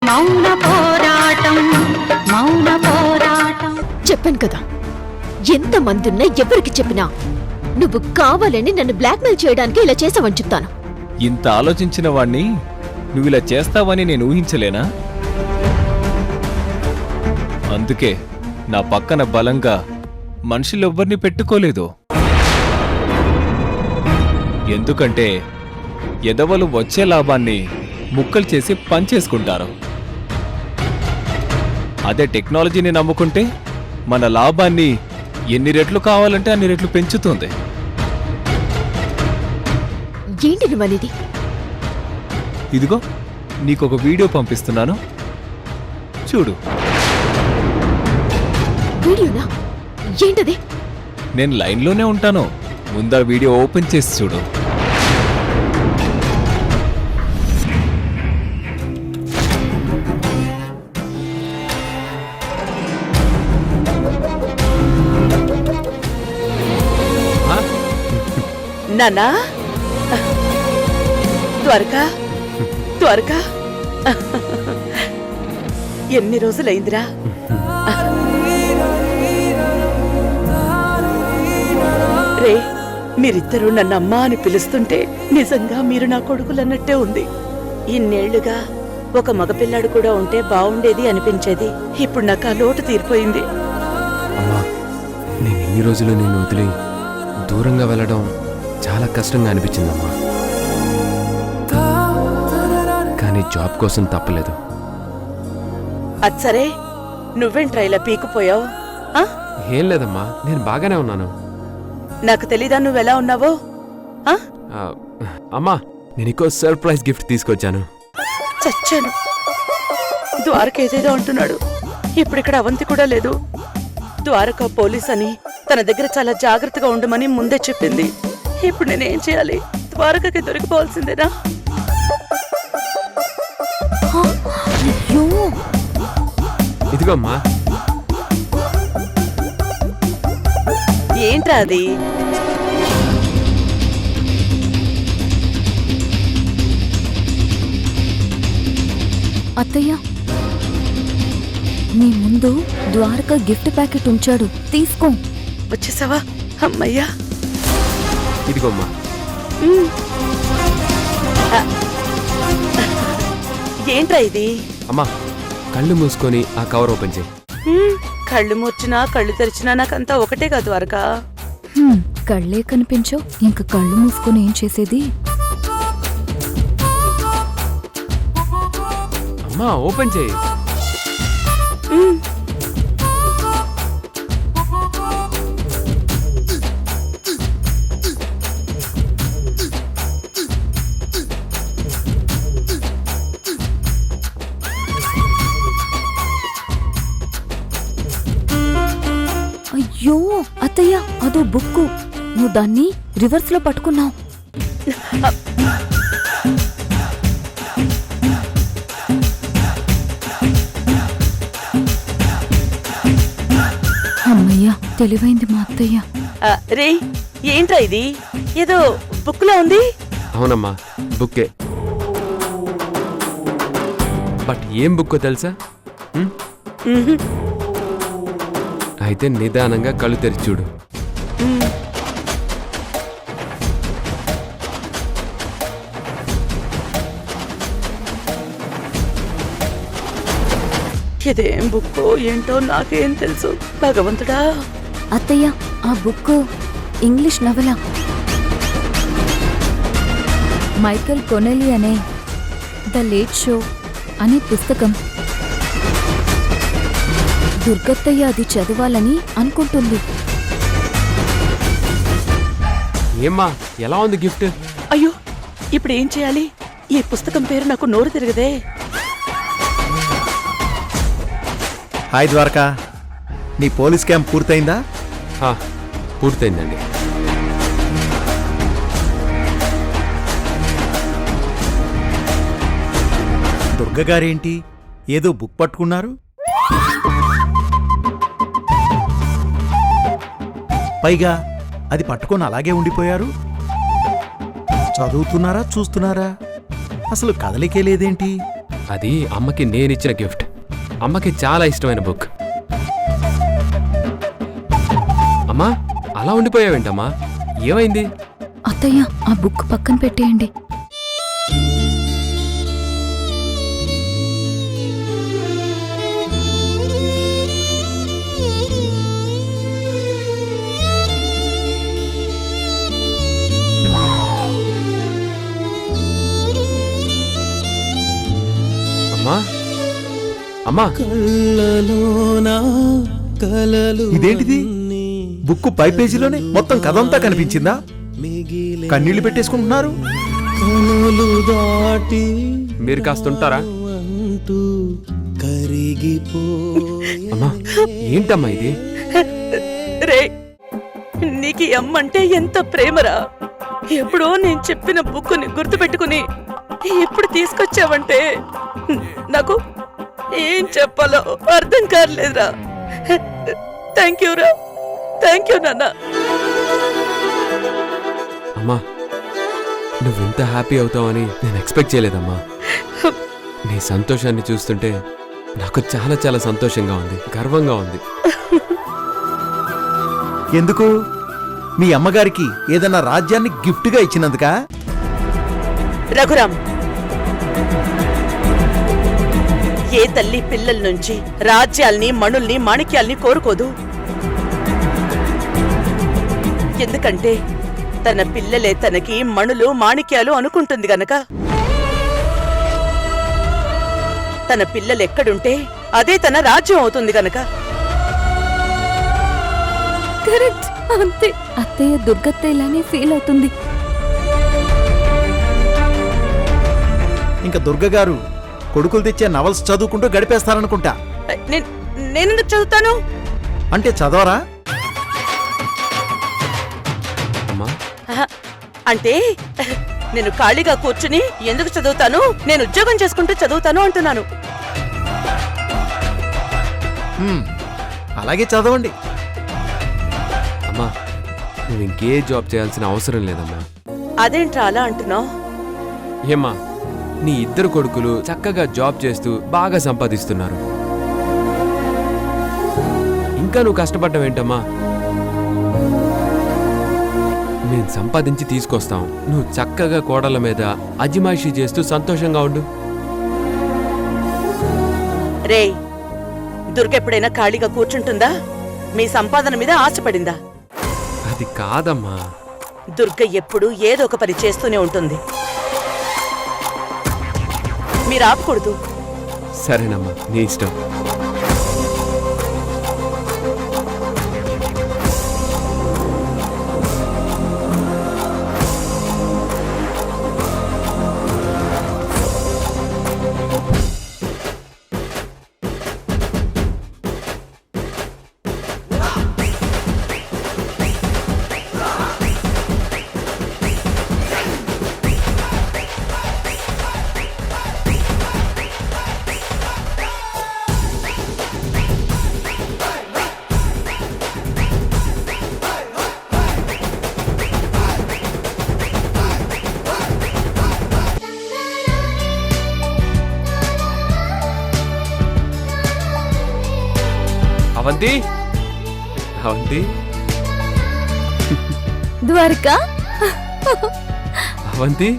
మౌన పోరాటం మౌన పోరాటం. చెప్పాను కదా, ఎంతమందున్నా ఎవరికి చెప్పినా నువ్వు కావాలని నన్ను బ్లాక్మెయిల్ చేయడానికి ఇలా చేసావని చెప్తాను. ఇంత ఆలోచించిన వాణ్ణి నువ్విలా చేస్తావని నేను ఊహించలేనా? అందుకే నా పక్కన బలంగా మనుషులెవ్వరిని పెట్టుకోలేదు. ఎందుకంటే ఎదవలు వచ్చే లాభాన్ని ముక్కలు చేసి పంచేసుకుంటారు. అదే టెక్నాలజీని నమ్ముకుంటే మన లాభాన్ని ఎన్ని రెట్లు కావాలంటే అన్ని రెట్లు పెంచుతుంది. ఏంటి నువ్వనేది? ఇదిగో నీకొక వీడియో పంపిస్తున్నాను, చూడు. వీడియోనా? ఏంటది? నేను లైన్లోనే ఉంటాను, ముందా వీడియో ఓపెన్ చేసి చూడు. నానా, త్వరగా త్వరగా, ఎన్ని రోజులైందిరా? రే, మీరిద్దరూ నన్ను అమ్మా అని పిలుస్తుంటే నిజంగా మీరు నా కొడుకులన్నట్టే ఉంది. ఇన్నేళ్లుగా ఒక మగపిల్లాడు కూడా ఉంటే బాగుండేది అనిపించేది. ఇప్పుడు నాకు ఆ లోటు తీరిపోయింది. అమ్మా, నేను ఇన్ని రోజులు నేను వదిలి దూరంగా వెళ్ళడం చాలా కష్టంగా అనిపించిందమ్మా. కానీ జాబ్ కోసం తప్పలేదు. అది సరే, నువ్వేంట్రా ఇలా పీకుపోయావు? ఏం లేదమ్మా, నేను బాగానే ఉన్నాను. నాకు తెలీదా నువ్వెలా ఉన్నావో? అమ్మా, నేను ఇంకో సర్ప్రైజ్ గిఫ్ట్ తీసుకొచ్చాను. చచ్చాను. ద్వారక ఏదేదో అంటున్నాడు. ఇప్పుడు ఇక్కడ అవంతి కూడా లేదు. ద్వారక పోలీస్ అని తన దగ్గర చాలా జాగ్రత్తగా ఉండమని ముందే చెప్పింది. ఇప్పుడు నేనేం చేయాలి? ద్వారకకి దొరికిపోవాల్సిందేనా? ఇదిగో అమ్మా. ఏంట్రా అది? అత్తయ్య, నీ ముందు ద్వారక గిఫ్ట్ ప్యాకెట్ ఉంచాడు, తీసుకో. వచ్చేసావా? అమ్మయ్యా. ఇదిగో అమ్మా. ఏంట్రా ఇది? అమ్మా, కళ్ళు మూసుకొని ఆ కవర్ ఓపెన్ చేయి. కళ్ళు మూర్చినా కళ్ళు తెరిచినా నాకంతా ఒకటే కాదు ద్వారక. కళ్ళే కనిపించవు, ఇంక కళ్ళు మూసుకొని ఏం చేసేది? అమ్మా, ఓపెన్ చేయి. అయ్యో అత్తయ్య, అదో బుక్కు. నువ్వు దాన్ని రివర్స్ లో పట్టుకున్నావు. అమ్మయ్యా, తెలివైంది మా అత్తయ్య. రే, ఏంట్రా ఇది? ఏదో బుక్లో ఉంది. అవునమ్మా, బుక్కే. బట్ ఏం బుక్కో తెలుసా? అయితే నిదానంగా కళ్ళు తెరిచి చూడు. ఇదేం బుక్కో ఏంటో నాకేం తెలుసు, భగవంతుడా. అత్తయ్య, ఆ బుక్ ఇంగ్లీష్ నవల. మైకల్ కొనెలీ అనే ద లేట్ షో అనే పుస్తకం. దుర్గత్తయ్య అది చదవాలని అనుకుంటుంది. ఏమ్మా, ఎలా ఉంది గిఫ్ట్? అయ్యో, ఇప్పుడు ఏం చేయాలి? ఈ పుస్తకం పేరు నాకు నోరు తిరగదే. హాయ్ ద్వారకా, నీ పోలీస్ క్యాంప్ పూర్తయిందా? పూర్తయిందండి. దుర్గగారేంటి ఏదో బుక్ పట్టుకున్నారు? పైగా అది పట్టుకొని అలాగే ఉండిపోయారు. చదువుతున్నారా చూస్తున్నారా? అసలు కదలికే లేదేంటి? అది అమ్మకి నేనిచ్చిన గిఫ్ట్. అమ్మకి చాలా ఇష్టమైన బుక్. అమ్మా, అలా ఉండిపోయావేంటమ్మా? ఏమైంది? అత్తయ్య ఆ బుక్ పక్కన పెట్టేయండి. అమ్మా, అమ్మా, ఇదేంటిది? బుక్కు పై పేజీలోనే మొత్తం కథంతా కనిపించిందా? కన్నీళ్లు పెట్టేసుకుంటున్నారు. మీరు కాస్తుంటారా? అమ్మా, ఏంటమ్మా ఇది? రే, నీకు ఈ అమ్మ అంటే ఎంత ప్రేమరా! ఎప్పుడో నేను చెప్పిన బుక్కుని గుర్తుపెట్టుకుని ఎప్పుడు తీసుకొచ్చావంటే నాకు ఏం చెప్పాలో అర్థం కాలేదురా. థ్యాంక్ యూ రా, థ్యాంక్ యూ నాన్న. అమ్మా, నువ్వింత హ్యాపీ అవుతావని నేను ఎక్స్పెక్ట్ చేయలేదమ్మా. నీ సంతోషాన్ని చూస్తుంటే నాకు చాలా చాలా సంతోషంగా ఉంది, గర్వంగా ఉంది. ఎందుకు? మీ అమ్మగారికి ఏదన్నా రాజ్యాన్ని గిఫ్ట్గా ఇచ్చినందుకా? రఘురామ్, ఏ తల్లి పిల్లల నుంచి రాజ్యాల్ని, మణుల్ని, మాణిక్యాల్ని కోరుకోదు? ఎందుకంటే తన పిల్లలే తనకి మణులు, మాణిక్యాలు అనుకుంటుంది గనక. తన పిల్లలెక్కడుంటే అదే తన రాజ్యం అవుతుంది గనక. కరెక్ట్, అంతే. అత్తయ్య దుర్గత్త ఇలానే ఫీల్ అవుతుంది. ఇంకా దుర్గ గారు కొడుకులు తెచ్చే నవల్స్ చదువుకుంటూ గడిపేస్తారనుకుంటా. నేనెందుకు చదువుతాను? అంటే చదవరా? అమ్మా, ఆహా, అంటే నేను ఖాళీగా కూర్చుని ఎందుకు చదువుతాను? నేను ఉద్యోగం చేసుకుంటూ చదువుతాను అంటున్నాను. అలాగే చదవండి. అమ్మా, నువ్వు ఇంకే జాబ్ చేయాల్సిన అవసరం లేదమ్మా. అదేంట్రా అలా అంటున్నావు? ఏమ్మా, నీ ఇద్దరు కొడుకులు చక్కగా జాబ్ చేస్తూ బాగా సంపాదిస్తున్నారు. ఇంకా నువ్వు కష్టపడ్డావేంటమ్మా? నేను సంపాదించి తీసుకొస్తాం. నువ్వు చక్కగా కోడల మీద అజిమాయిషీ చేస్తూ సంతోషంగా ఉండు. రే, దుర్గెప్పుడైనా ఖాళీగా కూర్చుంటుందా? మీ సంపాదన మీద ఆశపడిందా? అది కాదమ్మా. దుర్గ ఎప్పుడూ ఏదో ఒక పని చేస్తూనే ఉంటుంది. మీరు ఆపకూడదు. సరేనమ్మా, నీ ఇష్టం. అవంతి, అవంతి, ద్వారకా, అవంతి.